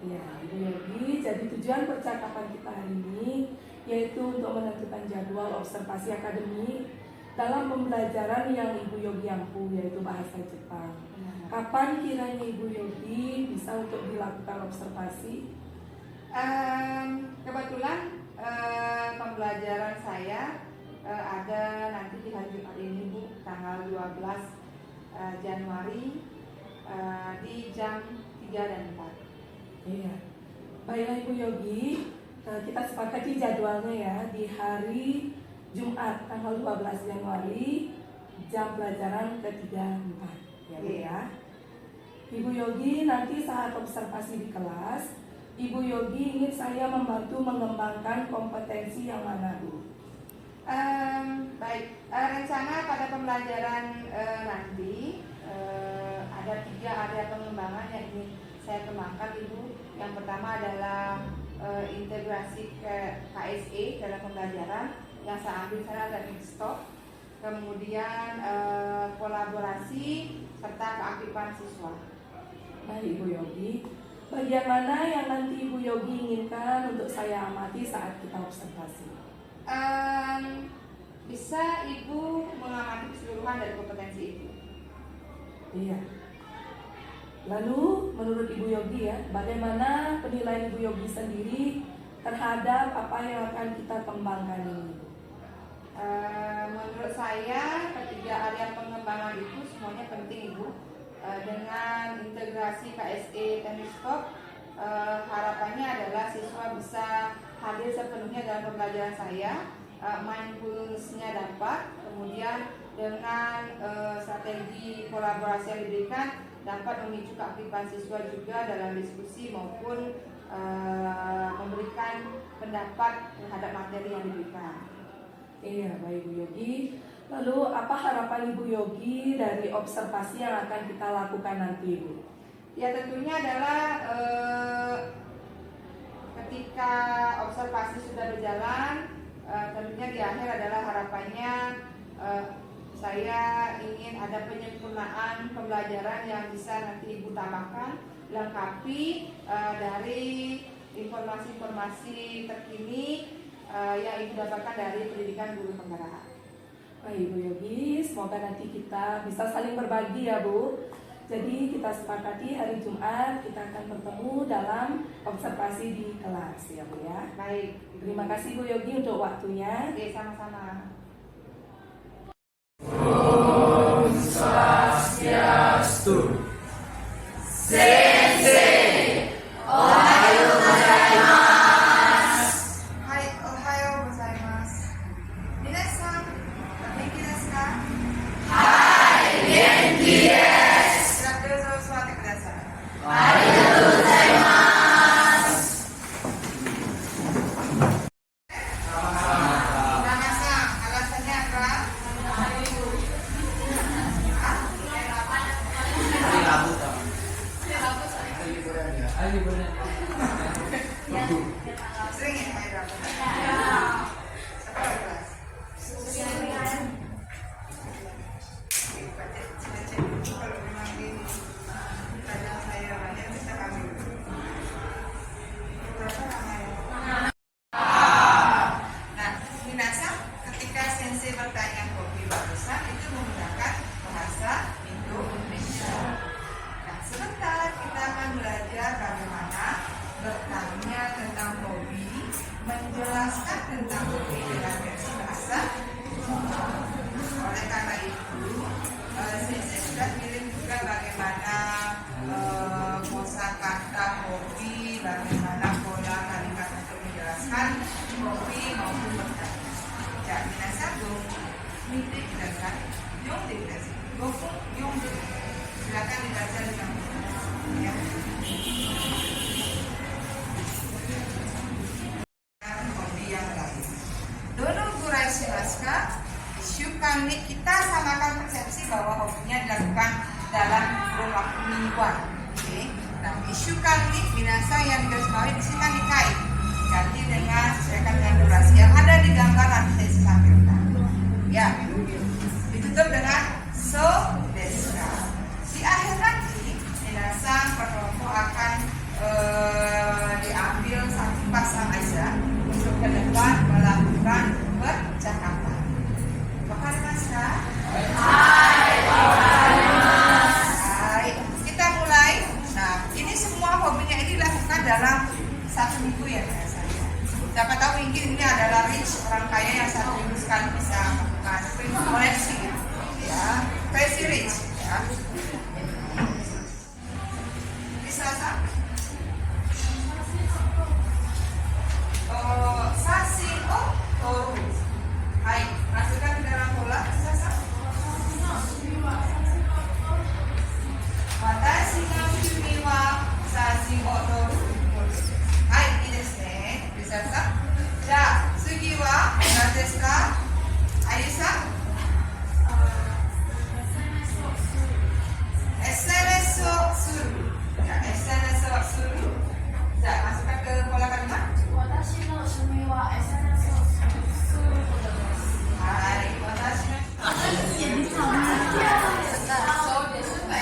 Ya, Ibu Yogi, jadi tujuan percakapan kita hari ini yaitu untuk menentukan jadwal observasi akademik dalam pembelajaran yang Ibu Yogi ampuh, yaitu bahasa Jepang. Kapan kiranya Ibu Yogi bisa untuk dilakukan observasi? Kebetulan pembelajaran saya ada nanti di hari Jumat ini Bu, tanggal 12 Januari di jam 3 dan 4. Iya. Baiklah Ibu Yogi, kita sepakati jadwalnya ya di hari Jumat tanggal 12 Januari jam pelajaran ketiga 4 ya Bu ya. Ibu Yogi nanti saat observasi di kelas, Ibu Yogi ingin saya membantu mengembangkan kompetensi yang mana Bu? Baik, rencana pada pembelajaran nanti ada 3 area pengembangan yang ingin saya kembangkan Ibu. Yang pertama adalah integrasi ke KSE dalam pembelajaran yang saya ambil sana ada mixtalk, kemudian kolaborasi serta keaktifan siswa. Baik Ibu Yogi, bagian mana yang nanti Ibu Yogi inginkan untuk saya amati saat kita observasi? Bisa Ibu mengamati keseluruhan dari kompetensi itu. Iya. Lalu menurut Ibu Yogi ya, bagaimana penilaian Ibu Yogi sendiri terhadap apa yang akan kita kembangkan ini? Menurut saya ketiga area pengembangan itu semuanya penting Ibu. Dengan integrasi KSE Tenistalk, harapannya adalah siswa bisa hadir sepenuhnya dalam pembelajaran saya, mindfulness-nya dapat, kemudian dengan strategi kolaborasi yang diberikan dapat memicu keaktifan siswa juga dalam diskusi maupun memberikan pendapat terhadap materi yang diberikan. Iya, baik Ibu Yogi. Lalu apa harapan Ibu Yogi dari observasi yang akan kita lakukan nanti Ibu? Ya tentunya adalah ketika observasi sudah berjalan, tentunya di akhir adalah harapannya saya ingin ada penyempurnaan pembelajaran yang bisa nanti Ibu tambahkan, lengkapi dari informasi-informasi terkini yang Ibu dapatkan dari pendidikan guru penggerak. Baik Ibu Yogi, semoga nanti kita bisa saling berbagi ya Bu. Jadi kita sepakati hari Jumat kita akan bertemu dalam observasi di kelas ya Bu ya. Baik. Terima kasih Bu Yogi untuk waktunya. Oke, sama-sama. Om Swastiastu. Menjelaskan tentang hobi dengan versi bahasa. Oleh karena itu, saya sudah kirim juga bagaimana kosakata hobi, bagaimana pola kalimat untuk menjelaskan hobi maupun bertanya. Jadi nasa dong, mitik dengan yung dikasih, gopung yung dikasih. Silakan dibaca dengan ya. Kami kita samakan persepsi bahwa hobinya dilakukan dalam kurun waktu mingguan. Oke. Nah, isu kami binasa yang digarisbawahi di sini kan dikait. Ganti dengan sesuaikan dengan durasi yang ada di gambar nanti saya sampaikan. Ya, ditutup dengan so desu. Di akhir nanti binasa perkelompok akan sekali bisa melakukan koleksi ya, versi rich ya. Bisa sah? Sasi o toru. Hai, masukkan ke dalam bola. Bisa sah? Watashi no shumi wa sasi o toru. Hai,いいですね。bisa sah? じゃあ次は何ですか？あゆさん。SNS をする。じゃあ SNS をする。じゃあmasukkan ke pola kalimat。私の趣味は SNS をすることです。はい、私の。そうですね。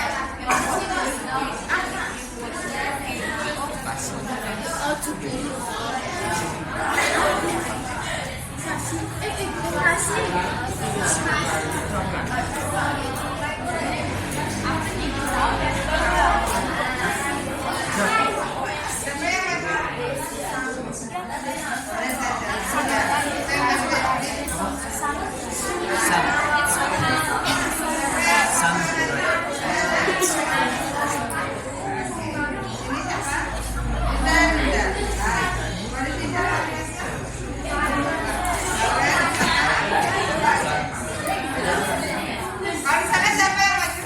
Kalau sana siapa yang maju?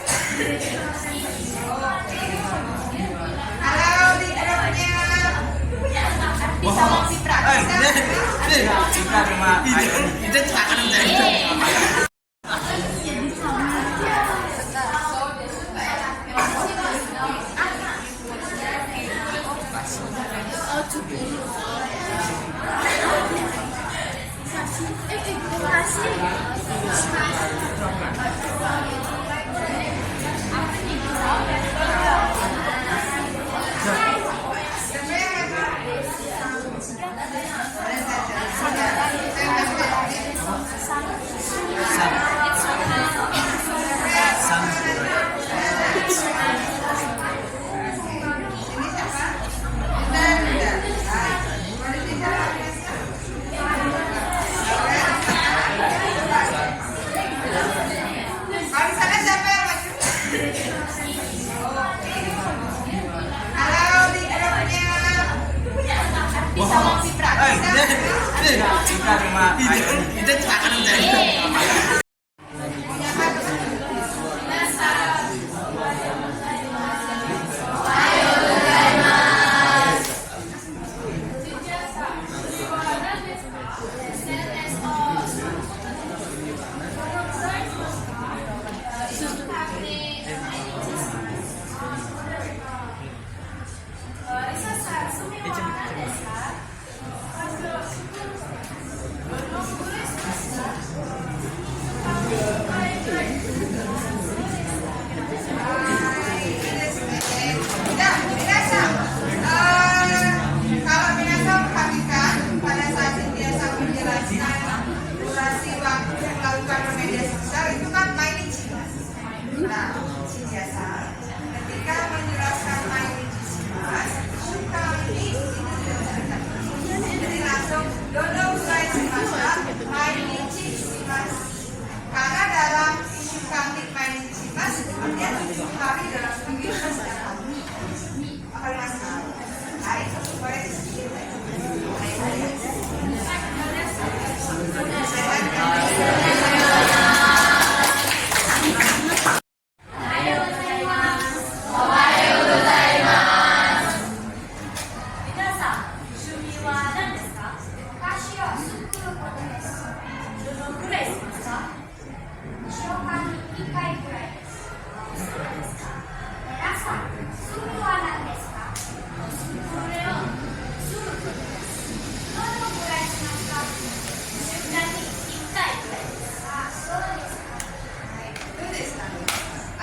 Oke. Kalau di grupnya bisa opsi praktis kan? Siapa yang maju? Ini siapa? Bunda. Boleh dijawab ya? Kalau di sana siapa yang maju? Oke. Kalau di grupnya bisa opsi praktis kan? Ya, Minasa. Kalau Minasa perhatikan pada saat biasa menjelaskan durasi waktu yang melakukan media sosial itu kan main cimas. Nah, biasa ketika menjelaskan main cimas, suka ini jadi langsung dono mulai cimas main cimas. Karena dalam isu kantik main cimas artinya 7 hari dalam seminggu setiap hari. Akan masalah. Baik, boleh sedikit.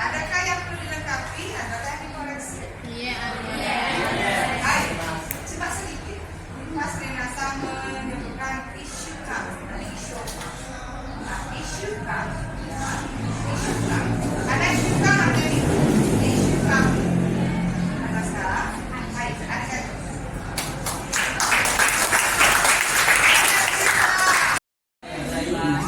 Adakah yang perlu dilengkapi? Adakah yang dikoreksi? Hai, coba sedikit. Mas Renasa menyebutkan isu kami. Nah, isu kami. Ada isu kami ada isu kami. Ada sekarang. Hai, ada. Nah,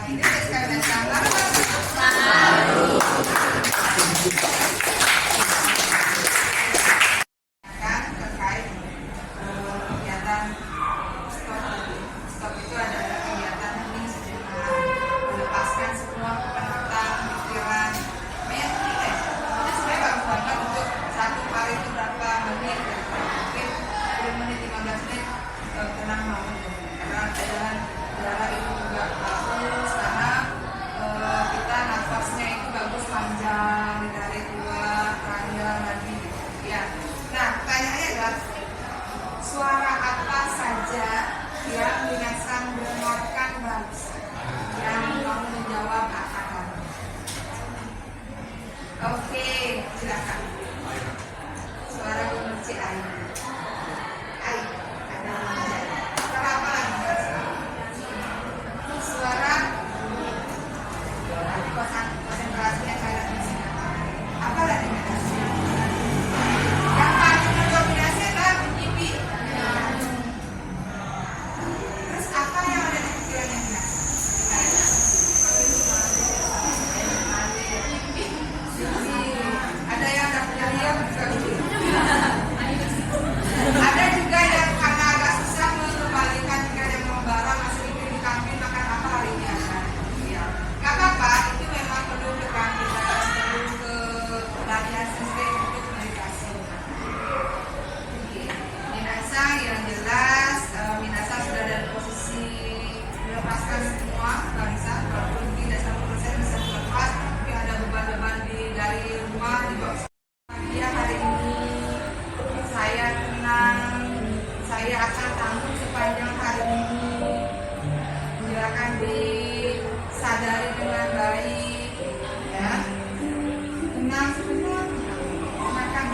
ini sekalian sama. Kan terkait kegiatan stop itu adalah kegiatan healing sejenak, melepaskan semua penatan pikiran. Itu sebenarnya bagus banget untuk satu hari itu berapa menit, mungkin 10 menit, 15 menit tenang mau, karena jalan udara itu juga bagus karena kita nafasnya itu bagus panjang, ditarik keluar, panjang lagi ya. Nah, pertanyaannya adalah suara apa saja yang Minasan dengarkan barusan? Yang kamu menjawab akan. Oke, silakan. Suara gemercik air. Air, ada suara apa lagi? Suara konsentrasinya kayak di sini. Apa lagi? Yang paling mendominasi adalah bunyi pi. Terus apa yang ada di pikirannya Mas? Ada yang ada punya juga. Ada juga yang karena agak susah mengembalikan jika ada mau barang masih mikir di kantin makan apa hari ini akan. Ya, nggak apa-apa. Itu memang perlu ke kantin, perlu ke latihan sistem untuk meditasi. Minasa yang jelas, Minasa sudah dalam posisi melepaskan semua bangsa, walaupun tidak 100% bisa terlepas, tapi ada beban-beban dari rumah di bawah. Dia hari ini saya tenang, saya akan tanggung sepanjang hari ini. Silakan disadari dengan baik, ya. Tenang sebentar, makan.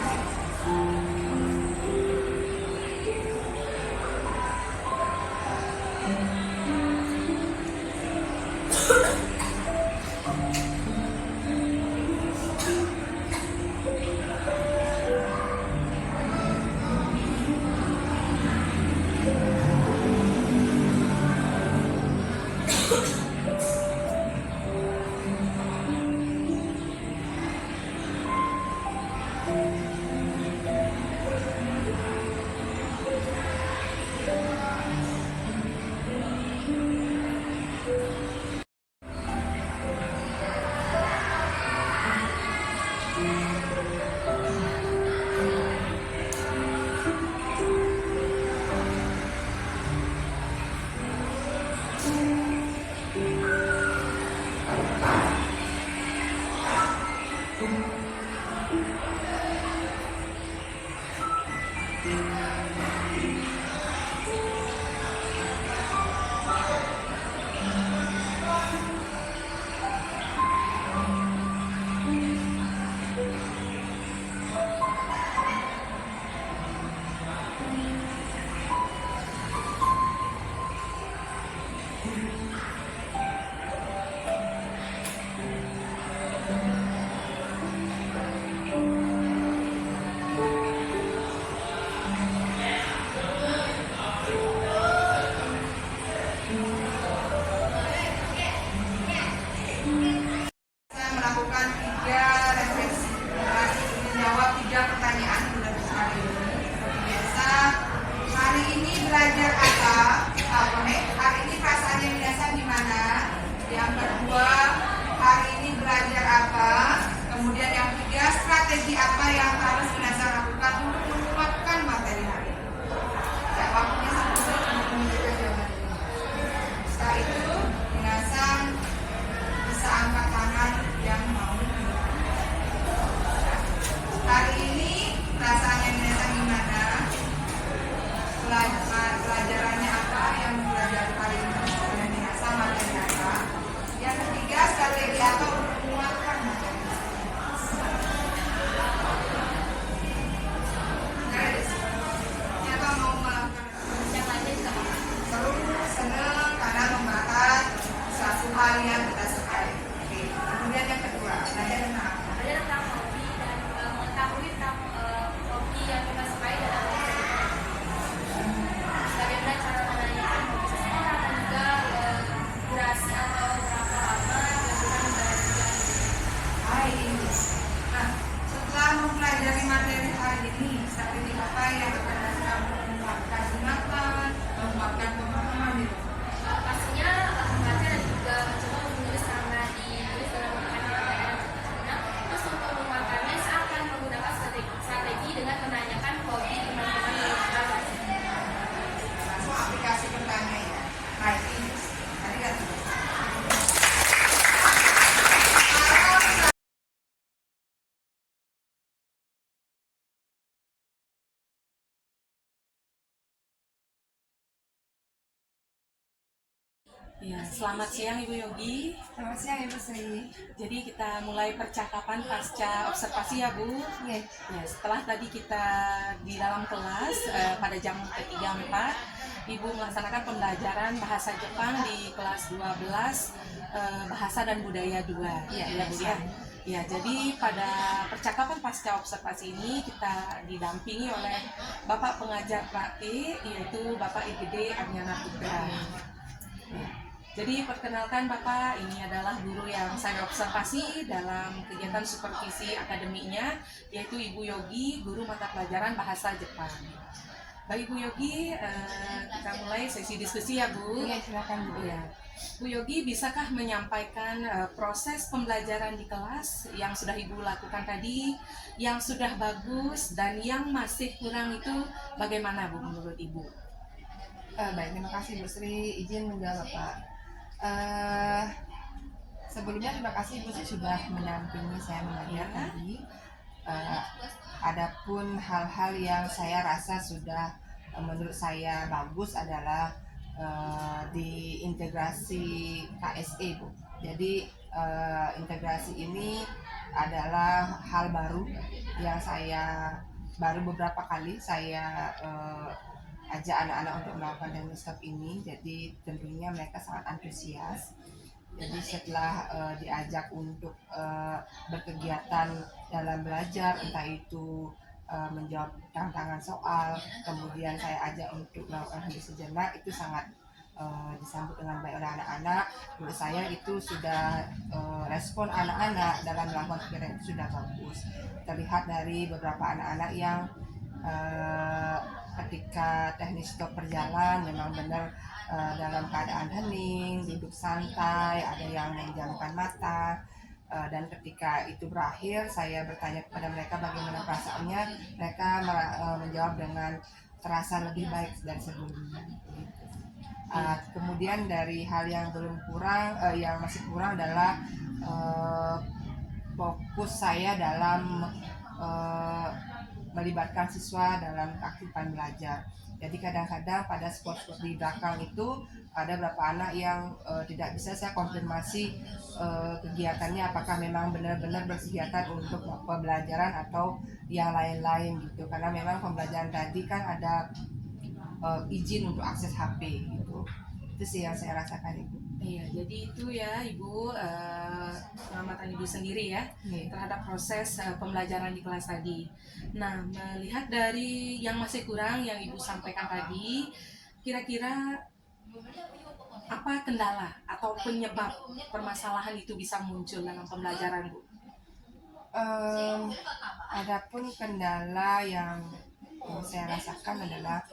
ini strategi apa yang akan kamu menguatkan ingatan, menguatkan pemahaman gitu? Pastinya membaca dan juga mencoba untuk menulis karena ditulis dalam menggunakan kata-kata. Terus untuk menguatkannya saya akan menggunakan strategi dengan menanyakan hobi teman-teman dalam kelas. Langsung aplikasi bertanya ya. Baik, ini. Arigatou. Ya, selamat siang Ibu Yogi. Selamat siang Ibu Sri. Jadi kita mulai percakapan pasca observasi ya Bu. Iya. Ya, setelah tadi kita di dalam kelas pada jam ketiga 4, Ibu melaksanakan pembelajaran bahasa Jepang di kelas 12 bahasa dan budaya 2. Iya, ya Bu ya. Ya, jadi pada percakapan pasca observasi ini kita didampingi oleh Bapak pengajar praktik yaitu Bapak IGD Agnana Putra. Ya. Jadi perkenalkan Bapak, ini adalah guru yang saya observasi dalam kegiatan supervisi akademiknya, yaitu Ibu Yogi, guru mata pelajaran bahasa Jepang. Baik Ibu Yogi, kita mulai sesi diskusi ya Bu. Iya, silakan Bu. Ya. Bu Yogi, bisakah menyampaikan proses pembelajaran di kelas yang sudah Ibu lakukan tadi, yang sudah bagus dan yang masih kurang itu bagaimana Bu menurut Ibu? Baik, terima kasih Bu Sri. Izin menjawab Pak. Sebelumnya terima kasih Bu Sri sudah mendampingi saya mengajar tadi. Adapun hal-hal yang saya rasa sudah menurut saya bagus adalah di integrasi KSE Bu. Jadi integrasi ini adalah hal baru yang saya baru beberapa kali saya ajak anak-anak untuk melakukan teknik stop ini. Jadi tentunya mereka sangat antusias. Jadi setelah diajak untuk berkegiatan dalam belajar, entah itu menjawab tantangan soal, kemudian saya ajak untuk melakukan henti sejenak, itu sangat disambut dengan baik oleh anak-anak. Menurut saya itu sudah respon anak-anak dalam melakukan kegiatan itu sudah bagus. Terlihat dari beberapa anak-anak yang ketika teknik stop berjalan memang benar dalam keadaan hening, duduk santai, ada yang menjamkan mata, dan ketika itu berakhir saya bertanya kepada mereka bagaimana perasaannya, mereka menjawab dengan terasa lebih baik dari sebelumnya. Kemudian dari hal yang belum kurang, yang masih kurang adalah fokus saya dalam melibatkan siswa dalam keaktifan belajar. Jadi kadang-kadang pada spot-spot di belakang itu ada beberapa anak yang tidak bisa saya konfirmasi kegiatannya apakah memang benar-benar berkegiatan untuk pembelajaran atau yang lain-lain gitu. Karena memang pembelajaran tadi kan ada izin untuk akses HP gitu. Itu sih yang saya rasakan Ibu. Iya, jadi itu ya Ibu, pengamatan Ibu sendiri ya terhadap proses pembelajaran di kelas tadi. Nah, melihat dari yang masih kurang yang Ibu sampaikan tadi, kira-kira apa kendala atau penyebab permasalahan itu bisa muncul dalam pembelajaran Bu? Adapun kendala yang saya rasakan adalah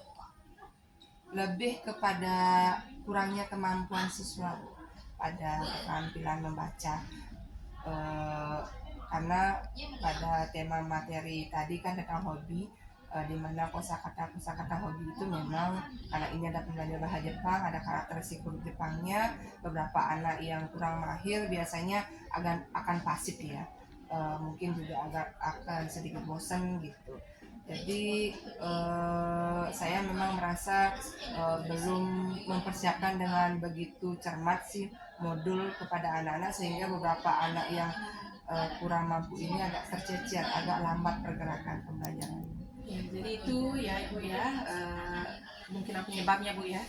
lebih kepada kurangnya kemampuan siswa pada keterampilan membaca, karena pada tema materi tadi kan tentang hobi, di mana kosakata hobi itu memang karena ini ada pembelajaran bahasa Jepang, ada karakteristik huruf Jepangnya, beberapa anak yang kurang mahir biasanya akan pasif ya, mungkin juga akan sedikit bosan gitu. Jadi saya memang merasa belum mempersiapkan dengan begitu cermat sih modul kepada anak-anak, sehingga beberapa anak yang kurang mampu ini agak tercecer, agak lambat pergerakan pembelajaran. Ya, jadi itu ya Ibu ya, mungkin penyebabnya Bu ya.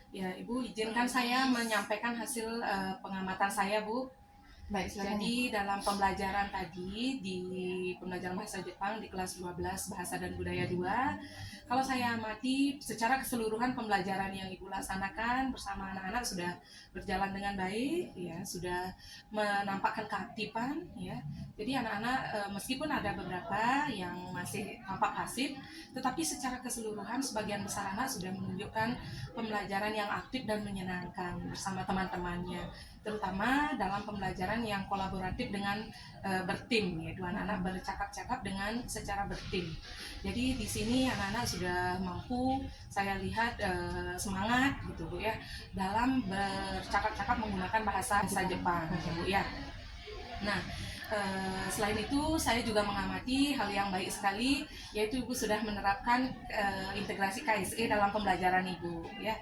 Ya Ibu, izinkan saya menyampaikan hasil pengamatan saya Bu. Baik, silakan. Jadi dalam pembelajaran tadi di pembelajaran bahasa Jepang di kelas 12 Bahasa dan Budaya 2, kalau saya amati secara keseluruhan pembelajaran yang Ibu laksanakan bersama anak-anak sudah berjalan dengan baik, ya, sudah menampakkan keaktifan, ya. Jadi anak-anak meskipun ada beberapa yang masih tampak pasif, tetapi secara keseluruhan sebagian besar anak sudah menunjukkan pembelajaran yang aktif dan menyenangkan bersama teman-temannya, terutama dalam pembelajaran yang kolaboratif dengan bertim, yaitu anak-anak bercakap-cakap dengan secara bertim. Jadi di sini anak-anak sudah mampu, saya lihat semangat gitu Bu ya, dalam bercakap-cakap menggunakan bahasa Jepang ya Bu ya. Nah, selain itu saya juga mengamati hal yang baik sekali, yaitu Ibu sudah menerapkan integrasi KSE dalam pembelajaran Ibu ya.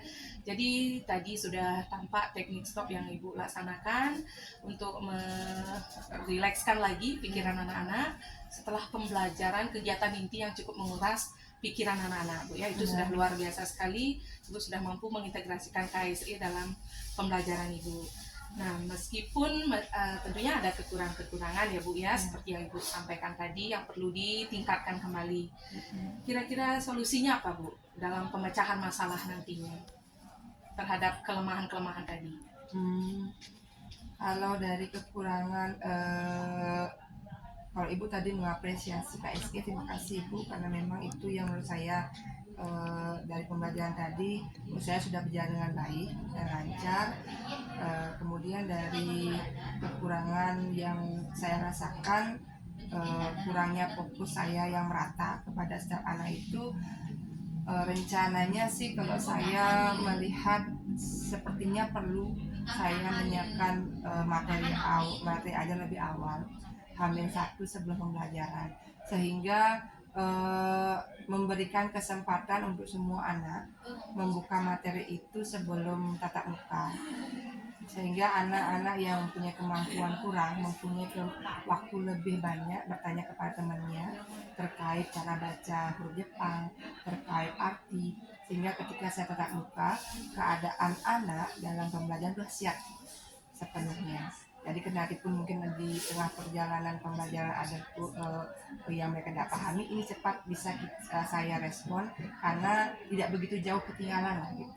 Jadi tadi sudah tampak teknik stop yang Ibu laksanakan untuk merilekskan lagi pikiran anak-anak setelah pembelajaran kegiatan inti yang cukup menguras pikiran anak-anak Bu ya. Itu sudah luar biasa sekali, Ibu sudah mampu mengintegrasikan KSE dalam pembelajaran Ibu. Nah, meskipun tentunya ada kekurangan-kekurangan ya Bu ya, seperti yang Ibu sampaikan tadi yang perlu ditingkatkan kembali. Kira-kira solusinya apa Bu dalam pemecahan masalah nantinya terhadap kelemahan-kelemahan tadi? Kalau dari kekurangan, kalau Ibu tadi mengapresiasi KSG, terima kasih Ibu, karena memang itu yang menurut saya dari pembelajaran tadi menurut saya sudah berjalan dengan baik dan lancar. Kemudian dari kekurangan yang saya rasakan, kurangnya fokus saya yang merata kepada setiap anak itu, rencananya sih kalau saya melihat sepertinya perlu saya menyiapkan materi aja lebih awal, H-1 sebelum pembelajaran, sehingga memberikan kesempatan untuk semua anak membuka materi itu sebelum tatap muka, sehingga anak-anak yang punya kemampuan kurang mempunyai waktu lebih banyak bertanya kepada temannya terkait cara baca huruf Jepang, terkait arti, sehingga ketika saya tatap muka, keadaan anak dalam pembelajaran sudah siap sepenuhnya. Jadi kendati pun mungkin di tengah perjalanan pembelajaran ada yang mereka tidak pahami, ini cepat bisa saya respon karena tidak begitu jauh ketinggalan lah gitu.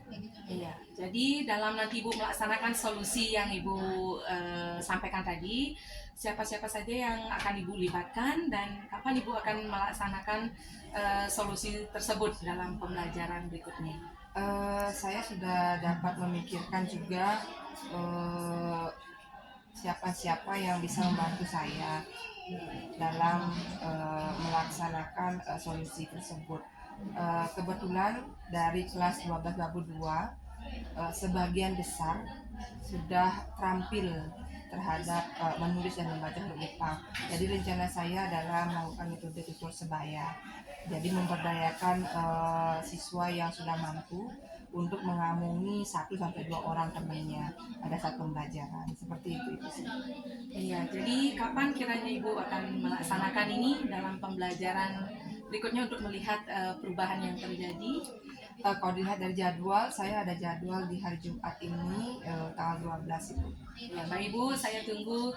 Iya, jadi dalam nanti Ibu melaksanakan solusi yang Ibu sampaikan tadi, siapa-siapa saja yang akan Ibu libatkan dan kapan Ibu akan melaksanakan solusi tersebut dalam pembelajaran berikutnya? Saya sudah dapat memikirkan juga siapa-siapa yang bisa membantu saya dalam melaksanakan solusi tersebut. Kebetulan dari kelas 12 Babu 2 sebagian besar sudah terampil terhadap menulis dan membaca huruf Jepang. Jadi rencana saya adalah melakukan metode tutor sebaya. Jadi memberdayakan siswa yang sudah mampu untuk mengamuni 1-2 orang temannya pada saat pembelajaran, seperti itu sih. Iya, jadi kapan kiranya Ibu akan melaksanakan ini dalam pembelajaran berikutnya untuk melihat perubahan yang terjadi? Kalau dilihat dari jadwal, saya ada jadwal di hari Jumat ini tanggal 12 itu. Ya, Mbak Ibu, saya tunggu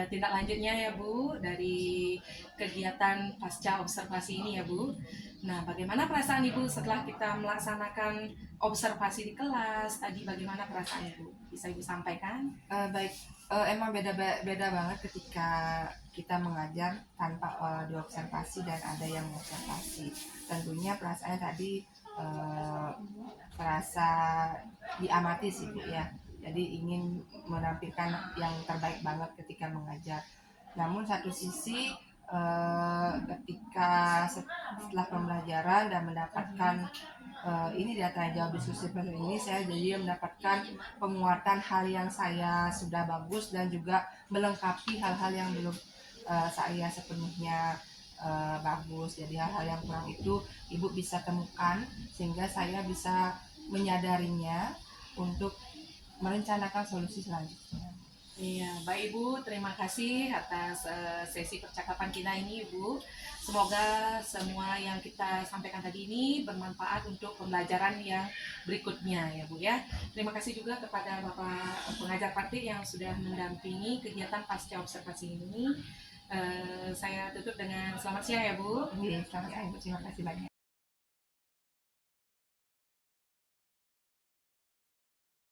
tindak lanjutnya ya Bu dari kegiatan pasca observasi ini ya Bu. Nah, bagaimana perasaan Ibu setelah kita melaksanakan observasi di kelas tadi? Bagaimana perasaan Ibu? Bisa Ibu sampaikan? Baik, emang beda banget ketika kita mengajar tanpa diobservasi dan ada yang mengobservasi. Tentunya perasaannya tadi terasa diamati sih Bu ya. Jadi ingin menampilkan yang terbaik banget ketika mengajar. Namun satu sisi ketika setelah pembelajaran dan mendapatkan ini data jawab diskusi ini, saya jadi mendapatkan penguatan hal yang saya sudah bagus dan juga melengkapi hal-hal yang belum saya sepenuhnya bagus. Jadi hal-hal yang kurang itu Ibu bisa temukan sehingga saya bisa menyadarinya untuk merencanakan solusi selanjutnya. Iya, Mbak Ibu, terima kasih atas sesi percakapan kita ini, Ibu. Semoga semua yang kita sampaikan tadi ini bermanfaat untuk pembelajaran yang berikutnya, ya Bu ya. Terima kasih juga kepada Bapak pengajar praktik yang sudah mendampingi kegiatan pasca observasi ini. Saya tutup dengan selamat siang ya Bu. Selamat siang, Bu. Terima kasih banyak.